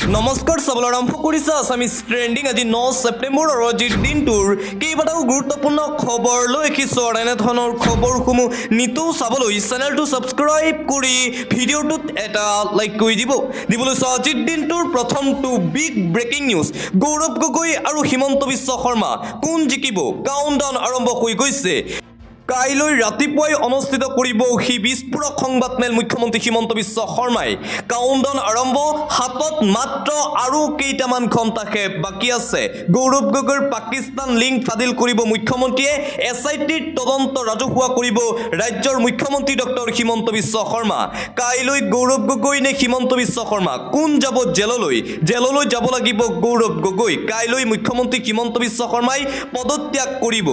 নমস্কাৰ চাবলৈ আৰম্ভ কৰিছে আছামিজ ট্ৰেণ্ডিং। আজি 9 ছেপ্টেম্বৰ আৰু আজিৰ দিনটোৰ কেইবাটাও গুৰুত্বপূৰ্ণ খবৰ লৈ ৰাখিছোঁ। আৰু এনেধৰণৰ খবৰসমূহ নিতৌ চাবলৈ চেনেলটো ছাবস্ক্ৰাইব কৰি ভিডিঅ'টোত এটা লাইক কৰি দিবলৈ চাওঁ। আজিৰ দিনটোৰ প্ৰথমটো big breaking news. Gaurav Gogoi আৰু হিমন্ত বিশ্ব শৰ্মা কোন জিকিব, কাউণ্টডাউন আৰম্ভ হৈ গৈছে। কাইলৈ ৰাতিপুৱাই অনুষ্ঠিত কৰিব সেই বিস্ফোৰক সংবাদমেল মুখ্যমন্ত্ৰী হিমন্ত বিশ্ব শৰ্মাই। কাউণ্টডাউন আৰম্ভ, হাতত মাত্ৰ আৰু কেইটামান ঘণ্টাহে বাকী আছে। গৌৰৱ গগৈৰ পাকিস্তান লিংক ফাদিল কৰিব মুখ্যমন্ত্ৰীয়ে। SITৰ তদন্ত ৰাজহুৱা কৰিব ৰাজ্যৰ মুখ্যমন্ত্ৰী ডক্টৰ হিমন্ত বিশ্ব শৰ্মা। কাইলৈ গৌৰৱ গগৈ নে হিমন্ত বিশ্ব শৰ্মা, কোন যাব জেললৈ? জেললৈ যাব লাগিব গৌৰৱ গগৈ। কাইলৈ মুখ্যমন্ত্ৰী হিমন্ত বিশ্ব শৰ্মাই পদত্যাগ কৰিব।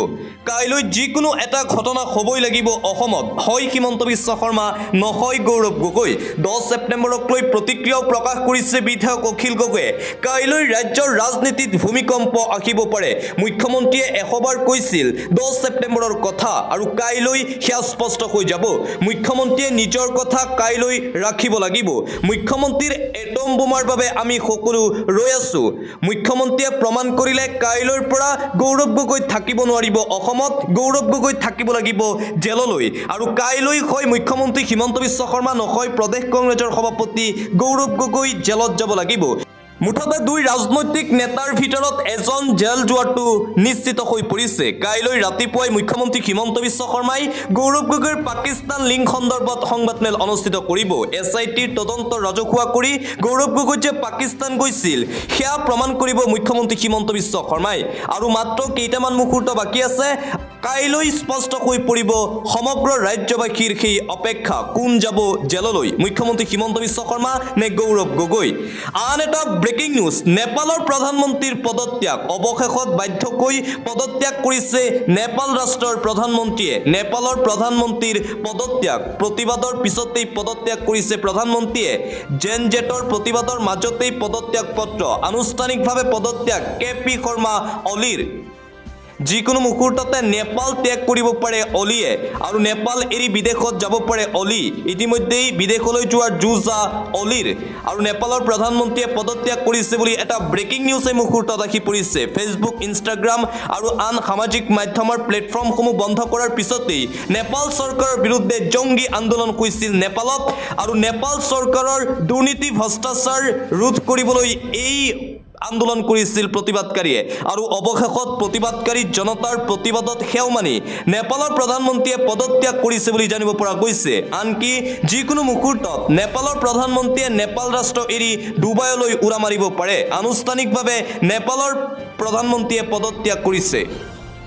কাইলৈ যিকোনো এটা ঘটনা হ'বই লাগিব অসমত, হয় হিমন্ত বিশ্ব শৰ্মা, নহয় গৌৰৱ গগৈ। 10 ছেপ্টেম্বৰক লৈ প্ৰতিক্ৰিয়াও প্ৰকাশ কৰিছে বিধায়ক অখিল গগৈয়ে। কাইলৈ ৰাজ্যৰ ৰাজনীতিত ভূমিকম্প আহিব পাৰে। মুখ্যমন্ত্ৰীয়ে এশবাৰ কৈছিল 10 ছেপ্টেম্বৰৰ কথা, আৰু কাইলৈ সেয়া স্পষ্ট হৈ যাব। মুখ্যমন্ত্ৰীয়ে নিজৰ কথা কাইলৈ ৰাখিব লাগিব। মুখ্যমন্ত্ৰীৰ এটম বোমাৰ বাবে আমি সকলো ৰৈ আছো। মুখ্যমন্ত্ৰীয়ে প্ৰমাণ কৰিলে কাইলৈৰ পৰা গৌৰৱ গগৈ থাকিব নোৱাৰিব অসমত, গৌৰৱ গগৈ থাকিব লাগিব জেললৈ। আৰু কাইলৈ হয় মুখ্যমন্ত্ৰী হিমন্ত বিশ্ব শৰ্মা, নহয় প্ৰদেশ কংগ্ৰেছৰ সভাপতি গৌৰৱ গগৈ জেলত যাব লাগিব। মুঠতে দুই ৰাজনৈতিক নেতাৰ ভিতৰত এজন জেল যোৱাটো নিশ্চিত হৈ পৰিছে। কাইলৈ ৰাতিপুৱাই মুখ্যমন্ত্ৰী হিমন্ত বিশ্ব শৰ্মাই গৌৰৱ গগৈৰ পাকিস্তান লিংক সন্দৰ্ভত সংবাদমেল অনুষ্ঠিত কৰিব। SITৰ তদন্ত ৰাজহুৱা কৰি গৌৰৱ গগৈ যে পাকিস্তান গৈছিল সেয়া প্ৰমাণ কৰিব মুখ্যমন্ত্ৰী হিমন্ত বিশ্ব শৰ্মাই। আৰু মাত্ৰ কেইটামান মুহূৰ্ত বাকী আছে। কাইলৈ স্পষ্ট হৈ পৰিব সমগ্ৰ ৰাজ্যবাসীৰ সেই অপেক্ষা, কোন যাব জেললৈ, মুখ্যমন্ত্ৰী হিমন্ত বিশ্ব শৰ্মা নে গৌৰৱ গগৈ। আন এটা ব্ৰেকিং নিউজ, নেপালৰ প্ৰধানমন্ত্ৰীৰ পদত্যাগ। অৱশেষত বাধ্যকৈ পদত্যাগ কৰিছে নেপাল ৰাষ্ট্ৰৰ প্ৰধানমন্ত্ৰীয়ে। নেপালৰ প্ৰধানমন্ত্ৰীৰ পদত্যাগ, প্ৰতিবাদৰ পিছতেই পদত্যাগ কৰিছে প্ৰধানমন্ত্ৰীয়ে। জেনজেটৰ প্ৰতিবাদৰ মাজতেই পদত্যাগ পত্ৰ, আনুষ্ঠানিকভাৱে পদত্যাগ KP শৰ্মা অলিৰ। যিকোনো মুহূৰ্ততে নেপাল ত্যাগ কৰিব পাৰে অলিয়ে, আৰু নেপাল এৰি বিদেশত যাব পাৰে অলি। ইতিমধ্যেই বিদেশলৈ যোৱাৰ যুঁজা অলিৰ, আৰু নেপালৰ প্ৰধানমন্ত্ৰীয়ে পদত্যাগ কৰিছে বুলি এটা ব্ৰেকিং নিউজ এই মুহূৰ্তত আহি পৰিছে। ফেচবুক, ইনষ্টাগ্ৰাম আৰু আন সামাজিক মাধ্যমৰ প্লেটফৰ্মসমূহ বন্ধ কৰাৰ পিছতেই নেপাল চৰকাৰৰ বিৰুদ্ধে জংগী আন্দোলন হৈছিল নেপালত, আৰু নেপাল চৰকাৰৰ দুৰ্নীতি ভ্ৰষ্টাচাৰ ৰোধ কৰিবলৈ এই আন্দোলন কৰিছিল প্ৰতিবাদকাৰীয়ে। আৰু অৱশেষত প্ৰতিবাদকাৰী জনতাৰ প্ৰতিবাদত সেও মানি নেপালৰ প্ৰধানমন্ত্ৰীয়ে পদত্যাগ কৰিছে বুলি জানিব পৰা গৈছে। আনকি যিকোনো মুহূৰ্তত নেপালৰ প্ৰধানমন্ত্ৰীয়ে নেপাল ৰাষ্ট্ৰ এৰি ডুবাইলৈ উৰা মাৰিব পাৰে। আনুষ্ঠানিকভাৱে নেপালৰ প্ৰধানমন্ত্ৰীয়ে পদত্যাগ কৰিছে।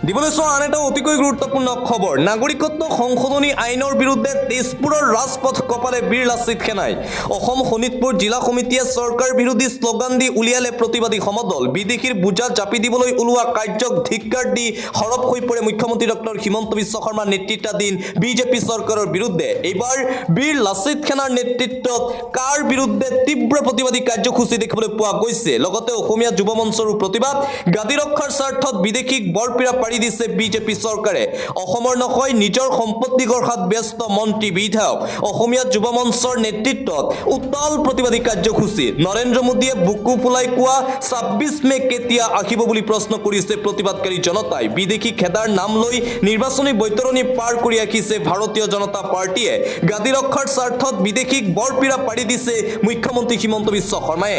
দিবলৈ চোৱা আন এটা অতিকৈ গুৰুত্বপূৰ্ণ খবৰ, নাগৰিকত্ব সংশোধনী আইনৰ বিৰুদ্ধে তেজপুৰৰ ৰাজপথ কপালে বীৰ লাচিত সেনাই। অসম শোণিতপুৰ জিলা সমিতিয়ে চৰকাৰ বিৰোধী শ্লোগান দি উলিয়ালে প্ৰতিবাদী সমদল। বিদেশীৰ বোজা জাপি দিবলৈ ওলোৱা কাৰ্যক ধিক্কাৰ দি সৰব হৈ পৰে মুখ্যমন্ত্ৰী ডক্টৰ হিমন্ত বিশ্ব শৰ্মাৰ নেতৃত্বাধীন বিজেপি চৰকাৰৰ বিৰুদ্ধে। এইবাৰ বীৰ লাচিত সেনাৰ নেতৃত্বত কাৰ বিৰুদ্ধে তীব্ৰ প্ৰতিবাদী কাৰ্যসূচী দেখিবলৈ পোৱা গৈছে। লগতে অসমীয়া যুৱ মঞ্চৰো প্ৰতিবাদ। গাদী ৰক্ষাৰ স্বাৰ্থত বিদেশীক বৰপীৰা পাৰি দিছে বিজেপি চৰকাৰে। অসমৰ নহয় নিজৰ সম্পত্তি গঢ়াত ব্যস্ত মন্ত্ৰী বিধায়ক। অসমীয়া যুৱ মঞ্চৰ নেতৃত্বত উত্তাল প্ৰতিবাদী কাৰ্যসূচী। নৰেন্দ্ৰ মোদীয়ে বুকু ফুলাই কোৱা 26 মে কেতিয়া আহিব বুলি প্ৰশ্ন কৰিছে প্ৰতিবাদকাৰী জনতাই। বিদেশী খেদাৰ নাম লৈ নিৰ্বাচনী বৈতৰণি পাৰ কৰি ৰাখিছে ভাৰতীয় জনতা পাৰ্টীয়ে। গাদী ৰক্ষাৰ স্বাৰ্থত বিদেশীক বৰপীৰা পাৰি দিছে মুখ্যমন্ত্ৰী হিমন্ত বিশ্ব শৰ্মাই।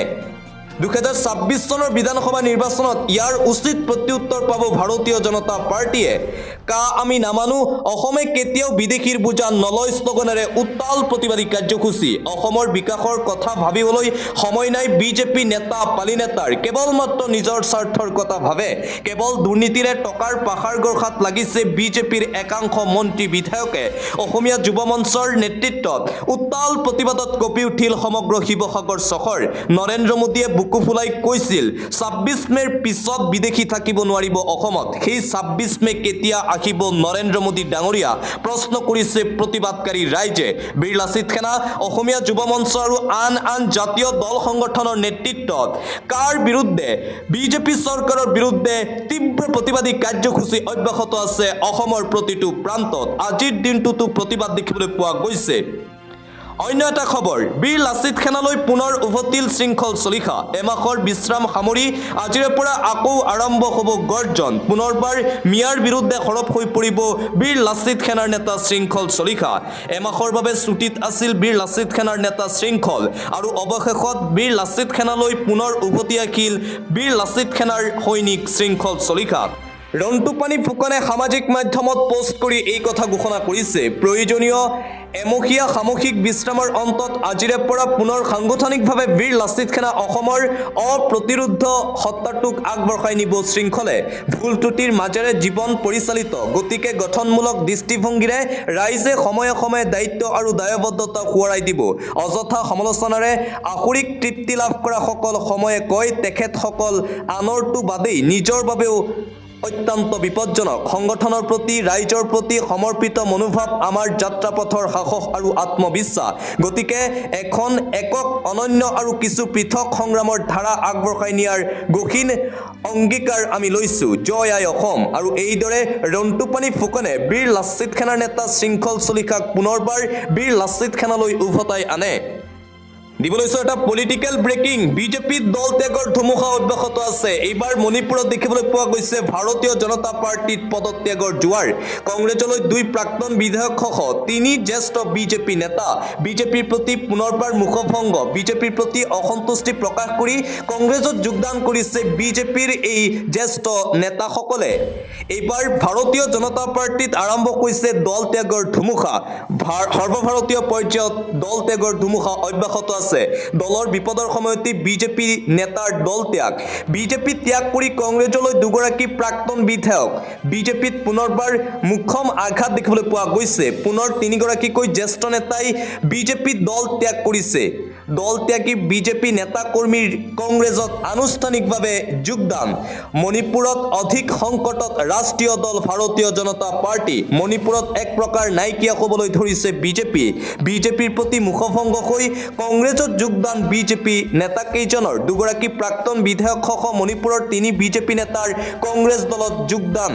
2026 চনৰ বিধানসভা নিৰ্বাচনত ইয়াৰ উচিত প্ৰত্যুত্তৰ পাব ভাৰতীয় জনতা পাৰ্টীয়ে। আমি নামানো, অসমে কেতিয়াও বিদেশীৰ বোজা নলয় শ্লোগানেৰে উত্তাল প্ৰতিবাদী কাৰ্যসূচী। অসমৰ বিকাশৰ কথা ভাবিবলৈ সময় নাই বিজেপি নেতা পালি নেতাৰ। কেৱল মাত্ৰ নিজৰ স্বাৰ্থৰ কথা ভাবে। কেৱল দুৰ্নীতিৰে টকাৰ পাহাৰ গঢ়াত লাগিছে বিজেপিৰ একাংশ মন্ত্ৰী বিধায়কে। অসমীয়া যুৱ মঞ্চৰ নেতৃত্বত উত্তাল প্ৰতিবাদত কঁপি উঠিল সমগ্ৰ শিৱসাগৰ চহৰ। নৰেন্দ্ৰ মোদীয়ে বুকু ফুলাই কৈছিল 26 মেৰ পিছত বিদেশী থাকিব নোৱাৰিব অসমত। সেই 26 মে কেতিয়া আহিব নৰেন্দ্ৰ মোদী ডাঙৰীয়া, প্ৰশ্ন কৰিছে প্ৰতিবাদকাৰী ৰাইজে। বীৰ লাচিত সেনা, অসমীয়া যুৱ মঞ্চ আৰু আন আন জাতীয় দল সংগঠনৰ নেতৃত্বত কাৰ বিৰুদ্ধে বিজেপি চৰকাৰৰ বিৰুদ্ধে তীব্ৰ প্ৰতিবাদী কাৰ্যসূচী অব্যাহত আছে অসমৰ প্ৰতিটো প্ৰান্তত। আজিৰ দিনটোতো প্ৰতিবাদ দেখিবলৈ পোৱা গৈছে। অন্য এটা খবৰ বীৰ লাচিত সেনালৈ পুনৰ উভতিল শৃংখল চলিহা এমাহৰ বিশ্ৰাম সামৰি আজিৰে পৰা আকৌ আৰম্ভ হ'ব গৰ্জন পুনৰবাৰ মিয়াৰ বিৰুদ্ধে সৰব হৈ পৰিব বীৰ লাচিত সেনাৰ নেতা শৃংখল চলিহা এমাহৰ বাবে ছুটিত আছিল বীৰ লাচিত সেনাৰ নেতা শৃংখল আৰু অৱশেষত বীৰ লাচিত সেনালৈ পুনৰ উভতি আহিল বীৰ লাচিত সেনাৰ সৈনিক শৃংখল চলিহা ৰন্টুপানী ফুকনে সামাজিক মাধ্যমত পোষ্ট কৰি এই কথা ঘোষণা কৰিছে প্ৰয়োজনীয় এমহীয়া সামূহিক বিশ্ৰামৰ অন্তত আজিৰে পৰা পুনৰ সাংগঠনিকভাৱে বীৰ লাচিত সেনা অসমৰ অপ্ৰতিৰোধ সত্তাটোক আগবঢ়াই নিব শৃংখলে ভুল ত্ৰুটিৰ মাজেৰে জীৱন পৰিচালিত গতিকে গঠনমূলক দৃষ্টিভংগীৰে ৰাইজে সময়ে সময়ে দায়িত্ব আৰু দায়বদ্ধতা সোঁৱৰাই দিব অযথা সমালোচনাৰে আসুৰিক তৃপ্তি লাভ কৰা সকল সময়ে কয় তেখেতসকল আনৰটো বাদেই নিজৰ বাবেও অত্যন্ত বিপজ্জনক সংগঠনৰ প্ৰতি ৰাইজৰ প্ৰতি সমৰ্পিত মনোভাৱ আমাৰ যাত্ৰাপথৰ সাহস আৰু আত্মবিশ্বাস গতিকে এখন একক অনন্য আৰু কিছু পৃথক সংগ্ৰামৰ ধাৰা আগবঢ়াই নিয়াৰ গহীন অংগীকাৰ আমি লৈছোঁ জয় আই অসম আৰু এইদৰে ৰন্টুপানী ফুকনে বীৰ লাচিত সেনাৰ নেতা শৃংখল চলিহাক পুনৰবাৰ বীৰ লাচিত সেনালৈ উভতাই আনে দিবলৈছো এটা পলিটিক্যাল ব্ৰেকিং বিজেপিত দল ত্যাগৰ ধুমুহা অব্যাহত আছে এইবাৰ মণিপুৰত দেখিবলৈ পোৱা গৈছে ভাৰতীয় জনতা পাৰ্টিত পদত্যাগৰ জোৱাৰ কংগ্ৰেছলৈ দুই প্ৰাক্তন বিধায়কসহ তিনি জ্যেষ্ঠ বিজেপি নেতা বিজেপিৰ প্ৰতি পুনৰবাৰ মুখভংগ বিজেপিৰ প্ৰতি অসন্তুষ্টি প্ৰকাশ কৰি কংগ্ৰেছত যোগদান কৰিছে বিজেপিৰ এই জ্যেষ্ঠ নেতাসকলে এইবাৰ ভাৰতীয় জনতা পাৰ্টিত আৰম্ভ হৈছে দল ত্যাগৰ ধুমুহা সৰ্বভাৰতীয় পৰ্যায়ত দল ত্যাগৰ ধুমুহা অব্যাহত আছে দলৰ বিপদৰ সময়তে বিজেপি নেতাৰ দল ত্যাগ বিজেপি ত্যাগ কৰি কংগ্ৰেছলৈ দুগৰাকী প্ৰাক্তন বিধায়ক বিজেপিত পুনৰবাৰ মুখ্যম আঘাত দেখিবলৈ পোৱা গৈছে পুনৰ তিনিগৰাকীকৈ জ্যেষ্ঠ নেতাই বিজেপি দল ত্যাগ কৰিছে দল ত্যাগী বিজেপি নেতা কৰ্মীৰ কংগ্ৰেছত আনুষ্ঠানিকভাৱে যোগদান মণিপুৰত অধিক সংকটত ৰাষ্ট্ৰীয় দল ভাৰতীয় জনতা পাৰ্টি মণিপুৰত এক প্ৰকাৰ নাইকিয়া হ'বলৈ ধৰিছে বিজেপিৰ প্ৰতি মুখভংগ হৈ কংগ্ৰেছত যোগদান বিজেপি নেতাকেইজনৰ দুগৰাকী প্ৰাক্তন বিধায়কসহ মণিপুৰৰ তিনি বিজেপি নেতাৰ কংগ্ৰেছ দলত যোগদান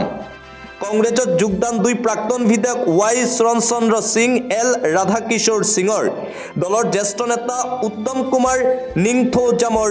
কংগ্ৰেছত যোগদান দুই প্ৰাক্তন বিধায়ক ৱাই শৰণচন্দ্ৰ সিং এল ৰাধাকিশোৰ সিঙৰ দলৰ জ্যেষ্ঠ নেতা উত্তম কুমাৰ নিংথৌজামৰ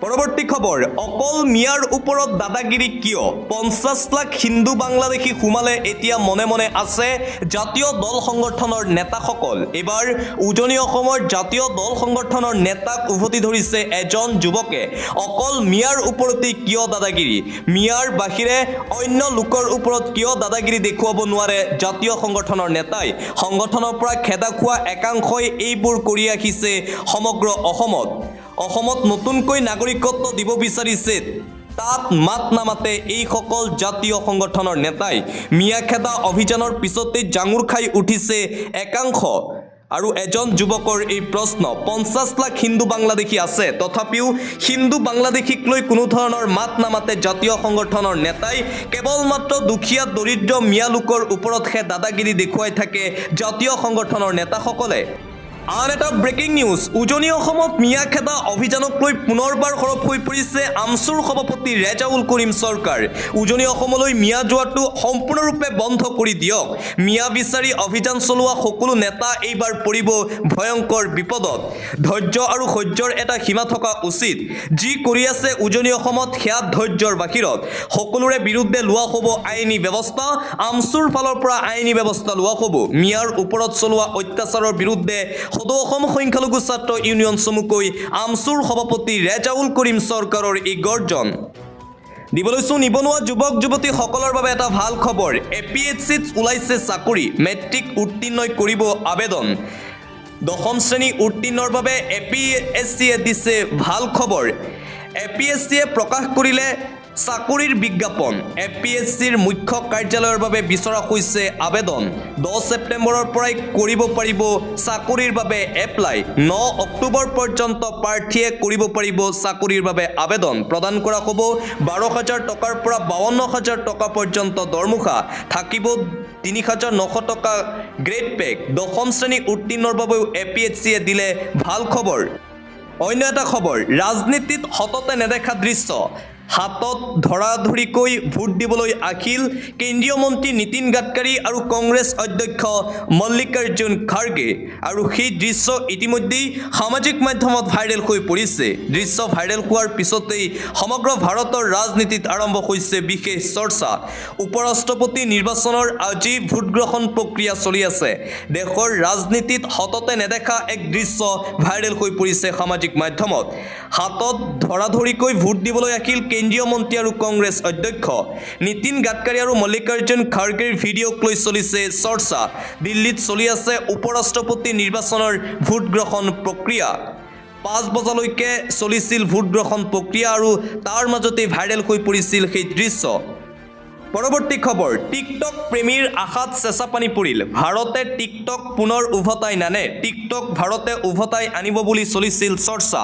পৰৱৰ্তী খবৰ অকল মিয়াৰ ওপৰত দাদাগিৰি কিয় 50 লাখ হিন্দু বাংলাদেশী সোমালে এতিয়া মনে মনে আছে জাতীয় দল সংগঠনৰ নেতাসকল এবাৰ উজনি অসমৰ জাতীয় দল সংগঠনৰ নেতাক উভতি ধৰিছে এজন যুৱকে অকল মিয়াৰ ওপৰতে কিয় দাদাগিৰি মিয়াৰ বাহিৰে অন্য লোকৰ ওপৰত কিয় দাদাগিৰি দেখুৱাব নোৱাৰে জাতীয় সংগঠনৰ নেতাই সংগঠনৰ পৰা খেদা খোৱা একাংশই এইবোৰ কৰি আহিছে সমগ্ৰ অসমত নতুনকৈ নাগৰিকত্ব দিব বিচাৰিছে তাত মাত নামাতে এই সকল জাতীয় সংগঠনৰ নেতাই মিয়া খেদা অভিযানৰ পিছতে জাঙুৰ খাই উঠিছে একাংশ আৰু এজন যুৱকৰ এই প্ৰশ্ন 50 লাখ হিন্দু বাংলাদেশী আছে তথাপিও হিন্দু বাংলাদেশীক লৈ কোনো ধৰণৰ মাত নামাতে জাতীয় সংগঠনৰ নেতাই কেৱল মাত্ৰ দুখীয়া দৰিদ্ৰ মিয়া লোকৰ ওপৰতহে দাদাগিৰি দেখুৱাই থাকে জাতীয় সংগঠনৰ নেতাসকলে আন এটা ব্ৰেকিং নিউজ উজনি অসমত মিয়া খেদা অভিযানক লৈ পুনৰবাৰ সৰব হৈ পৰিছে আমচুৰ সভাপতি ৰেজাউল কৰিম চৰকাৰ উজনি অসমলৈ মিয়া যোৱাটো সম্পূৰ্ণৰূপে বন্ধ কৰি দিয়ক মিয়া বিচাৰি অভিযান চলোৱা সকলো নেতা এইবাৰ পৰিব ভয়ংকৰ বিপদত ধৈৰ্য আৰু সহ্যৰ এটা সীমা থকা উচিত যি কৰি আছে উজনি অসমত সেয়া ধৈৰ্যৰ বাহিৰত সকলোৰে বিৰুদ্ধে লোৱা হ'ব আইনী ব্যৱস্থা আমচুৰ ফালৰ পৰা আইনী ব্যৱস্থা লোৱা হ'ব মিয়াৰ ওপৰত চলোৱা অত্যাচাৰৰ বিৰুদ্ধে সদৌ অসম সংখ্যালঘু ছাত্ৰ ইউনিয়ন চমুকৈ আমচুৰ সভাপতি ৰেজাউল কৰিম চৰকাৰৰ এই গৰ্জন দিবলৈছো নিবনুৱা যুৱক যুৱতীসকলৰ বাবে এটা ভাল খবৰ এপিএছচিত ওলাইছে চাকৰি মেট্ৰিক উত্তীৰ্ণই কৰিব আবেদন দশম শ্ৰেণী উত্তীৰ্ণৰ বাবে এপিএছচিয়ে দিছে ভাল খবৰ এপিএছচিয়ে প্ৰকাশ কৰিলে চাকৰিৰ বিজ্ঞাপন এপিএছচিৰ মুখ্য কাৰ্যালয়ৰ বাবে বিচৰা হৈছে আবেদন 10 ছেপ্টেম্বৰৰ পৰাই কৰিব পাৰিব চাকৰিৰ বাবে এপ্লাই 9 অক্টোবৰ পৰ্যন্ত প্ৰাৰ্থীয়ে কৰিব পাৰিব চাকৰিৰ বাবে আবেদন প্ৰদান কৰা হ'ব 12,000 টকাৰ পৰা 52,000 টকা পৰ্যন্ত দৰমহা থাকিব 3,900 টকা গ্ৰেড পেক দশম শ্ৰেণী উত্তীৰ্ণৰ বাবেও এপিএছচিয়ে দিলে ভাল খবৰ অন্য এটা খবৰ ৰাজনীতিত হততে নেদেখা দৃশ্য হাতত ধৰাধৰিকৈ ভোট দিবলৈ আহিল কেন্দ্ৰীয় মন্ত্ৰী নীতিন গাডকাৰী আৰু কংগ্ৰেছ অধ্যক্ষ মল্লিকাৰ্জুন খাৰ্গে আৰু সেই দৃশ্য ইতিমধ্যেই সামাজিক মাধ্যমত ভাইৰেল হৈ পৰিছে। দৃশ্য ভাইৰেল হোৱাৰ পিছতেই সমগ্ৰ ভাৰতৰ ৰাজনীতিত আৰম্ভ হৈছে বিশেষ চৰ্চা। উপৰাষ্ট্ৰপতি নিৰ্বাচনৰ আজি ভোটগ্ৰহণ প্ৰক্ৰিয়া চলি আছে। দেশৰ ৰাজনীতিত সততে নেদেখা এক দৃশ্য ভাইৰেল হৈ পৰিছে সামাজিক মাধ্যমত। হাতত ধৰাধৰিকৈ ভোট দিবলৈ আহিল কেন্দ্ৰীয় মন্ত্ৰী আৰু কংগ্ৰেছ অধ্যক্ষ নীতিন গাডকাৰী আৰু মল্লিকাৰ্জুন খাৰ্গেৰ ভিডিঅ'ক লৈ চলিছে চৰ্চা। দিল্লীত চলি আছে উপৰাষ্ট্ৰপতি নিৰ্বাচনৰ ভোটগ্ৰহণ প্ৰক্ৰিয়া। 5 বজালৈকে চলিছিল ভোটগ্ৰহণ প্ৰক্ৰিয়া আৰু তাৰ মাজতেই ভাইৰেল হৈ পৰিছিল সেই দৃশ্য। পৰৱৰ্তী খবৰ, টিকটক প্ৰেমীৰ আশাত চেঁচা পানী পৰিল। ভাৰতে টিকটক পুনৰ উভতাই নানে। টিকটক ভাৰতে উভতাই আনিব বুলি চলিছিল চৰ্চা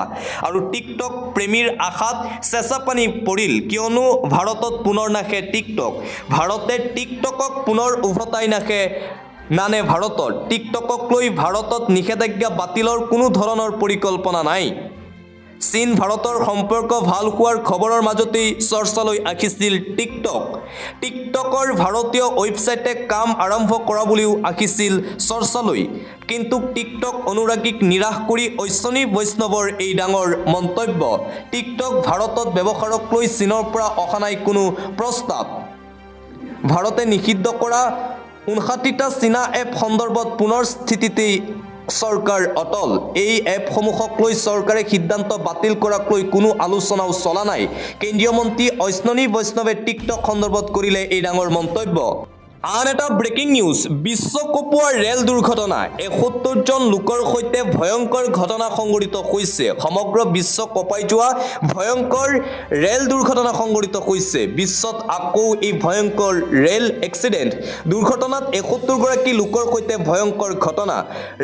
আৰু টিকটক প্ৰেমীৰ আশাত চেঁচা পানী পৰিল, কিয়নো ভাৰতত পুনৰ নাহে টিকটক। ভাৰতে টিকটকক পুনৰ উভতাই নানে ভাৰতত। টিকটকক লৈ ভাৰতত নিষেধাজ্ঞা বাতিলৰ কোনো ধৰণৰ পৰিকল্পনা নাই। চীন ভাৰতৰ সম্পৰ্ক ভাল হোৱাৰ খবৰৰ মাজতেই চৰ্চালৈ আহিছিল টিকটক। টিকটকৰ ভাৰতীয় ৱেবছাইটে কাম আৰম্ভ কৰা বুলিও আহিছিল চৰ্চালৈ। কিন্তু টিকটক অনুৰাগীক নিৰাশ কৰি অশ্বিনী বৈষ্ণৱৰ এই ডাঙৰ মন্তব্য। টিকটক ভাৰতত ব্যৱহাৰক লৈ চীনৰ পৰা অহা নাই কোনো প্ৰস্তাৱ। ভাৰতে নিষিদ্ধ কৰা 59টা চীনা এপ সন্দৰ্ভত পুনৰ স্থিতিতেই চৰকাৰ অটল। এই এপসমূহক লৈ চৰকাৰে সিদ্ধান্ত বাতিল কৰাক লৈ কোনো আলোচনাও চলা নাই। কেন্দ্ৰীয় মন্ত্ৰী অশ্বিনী বৈষ্ণৱে টিকটক সন্দৰ্ভত কৰিলে এই ডাঙৰ মন্তব্য। আন এটা ব্ৰেকিং নিউজ, বিশ্ব কঁপোৱা ৰেল দুৰ্ঘটনা। 71জন লোকৰ সৈতে ভয়ংকৰ ঘটনা সংঘটিত হৈছে। সমগ্ৰ বিশ্ব কঁপাই যোৱা ভয়ংকৰ ৰেল দুৰ্ঘটনা সংঘটিত হৈছে। বিশ্বত আকৌ এই ভয়ংকৰ ৰেল এক্সিডেণ্ট। দুৰ্ঘটনাত 71গৰাকী লোকৰ সৈতে ভয়ংকৰ ঘটনা।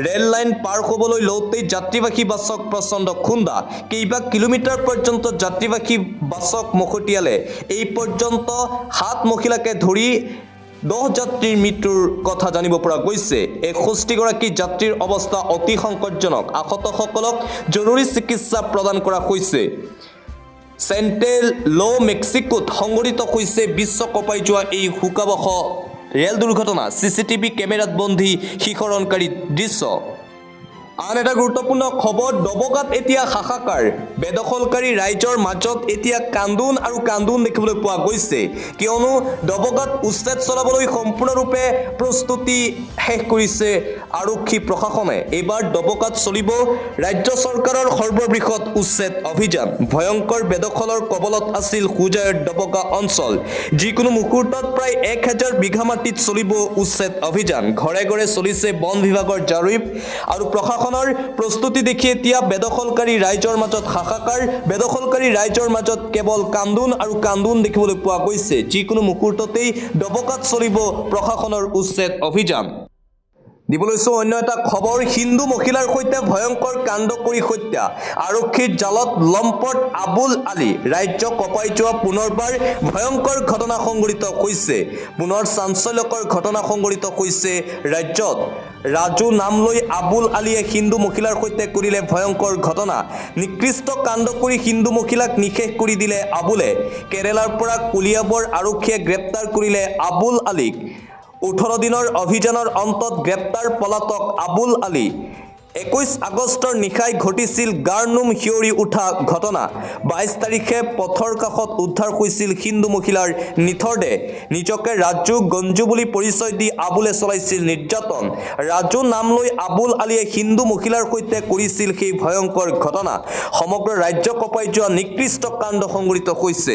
ৰেল লাইন পাৰ হ'বলৈ লওঁতেই যাত্ৰীবাহী বাছক প্ৰচণ্ড খুন্দা। কেইবা কিলোমিটাৰ পৰ্যন্ত যাত্ৰীবাহী বাছক মহতিয়ালে। এই পৰ্যন্ত 7 মহিলাকে ধৰি 10 যাত্ৰীৰ মৃত্যুৰ কথা জানিব পৰা গৈছে। 61গৰাকী যাত্ৰীৰ অৱস্থা অতি সংকটজনক। আহতসকলক জৰুৰী চিকিৎসা প্ৰদান কৰা হৈছে। চেণ্ট্ৰেল মেক্সিকোত সংঘটিত হৈছে বিশ্ব কঁপাই যোৱা এই শোকাবহ ৰেল দুৰ্ঘটনা। CCTV কেমেৰাত বন্দী শিহৰণকাৰী দৃশ্য। আন এটা গুৰুত্বপূৰ্ণ খবৰ, ডবকাত এতিয়া হাহাকাৰ। বেদখলকাৰী ৰাইজৰ মাজত এতিয়া কান্দোন দেখিবলৈ পোৱা গৈছে, কিয়নো ডবকাত উচ্ছেদ চলাবলৈ সম্পূৰ্ণৰূপে প্ৰস্তুতি শেষ কৰিছে আৰক্ষী প্ৰশাসনে। এইবাৰ ডবকাত চলিব ৰাজ্য চৰকাৰৰ সৰ্ববৃহৎ উচ্ছেদ অভিযান। ভয়ংকৰ বেদখলৰ কবলত আছিল হোজাইৰ ডবকা অঞ্চল। যিকোনো মুহূৰ্তত প্ৰায় 1000 বিঘা মাটিত চলিব উচ্ছেদ অভিযান। ঘৰে ঘৰে চলিছে বন বিভাগৰ জৰীপ আৰু প্ৰশাসনৰ প্ৰস্তুতি দেখি এতিয়া বেদখলকাৰী ৰাইজৰ মাজত হাহাকাৰ। বেদখলকাৰী ৰাইজৰ মাজত কেৱল কান্দোন দেখিবলৈ পোৱা গৈছে। যিকোনো মুহূৰ্ততেই ডবকাত চলিব প্ৰশাসনৰ উচ্ছেদ অভিযান। দিবলৈছো অন্য এটা খবৰ, হিন্দু মহিলাৰ সৈতে ভয়ংকৰ কাণ্ড কৰি হত্যা। আৰক্ষীৰ জালত লম্পট আবুল আলী। ৰাজ্য কঁপাই যোৱা পুনৰবাৰ ভয়ংকৰ ঘটনা সংঘটিত হৈছে। পুনৰ চাঞ্চল্যকৰ ঘটনা সংঘটিত হৈছে ৰাজ্যত। ৰাজু নাম লৈ আবুল আলীয়ে হিন্দু মহিলাৰ সৈতে কৰিলে ভয়ংকৰ ঘটনা। নিকৃষ্ট কাণ্ড কৰি হিন্দু মহিলাক নিশেষ কৰি দিলে আবুলে। কেৰেলাৰ পৰা কলিয়াবৰ আৰক্ষীয়ে গ্ৰেপ্তাৰ কৰিলে আবুল আলীক। 18 দিনৰ অভিযানৰ অন্তত গ্ৰেপ্তাৰ পলাতক আবুল আলী। 21 আগষ্টৰ নিশাই ঘটিছিল গাৰ নোম শিয়ৰি উঠা ঘটনা। 22 তাৰিখে পথৰ কাষত উদ্ধাৰ হৈছিল হিন্দু মহিলাৰ নিথৰদেহ। নিজকে ৰাজু গঞ্জু বুলি পৰিচয় দি আবুলে চলাইছিল নিৰ্যাতন। ৰাজু নাম লৈ আবুল আলীয়ে হিন্দু মহিলাৰ সৈতে কৰিছিল সেই ভয়ংকৰ ঘটনা। সমগ্ৰ ৰাজ্য কঁপাই যোৱা নিকৃষ্ট কাণ্ড সংঘটিত হৈছে।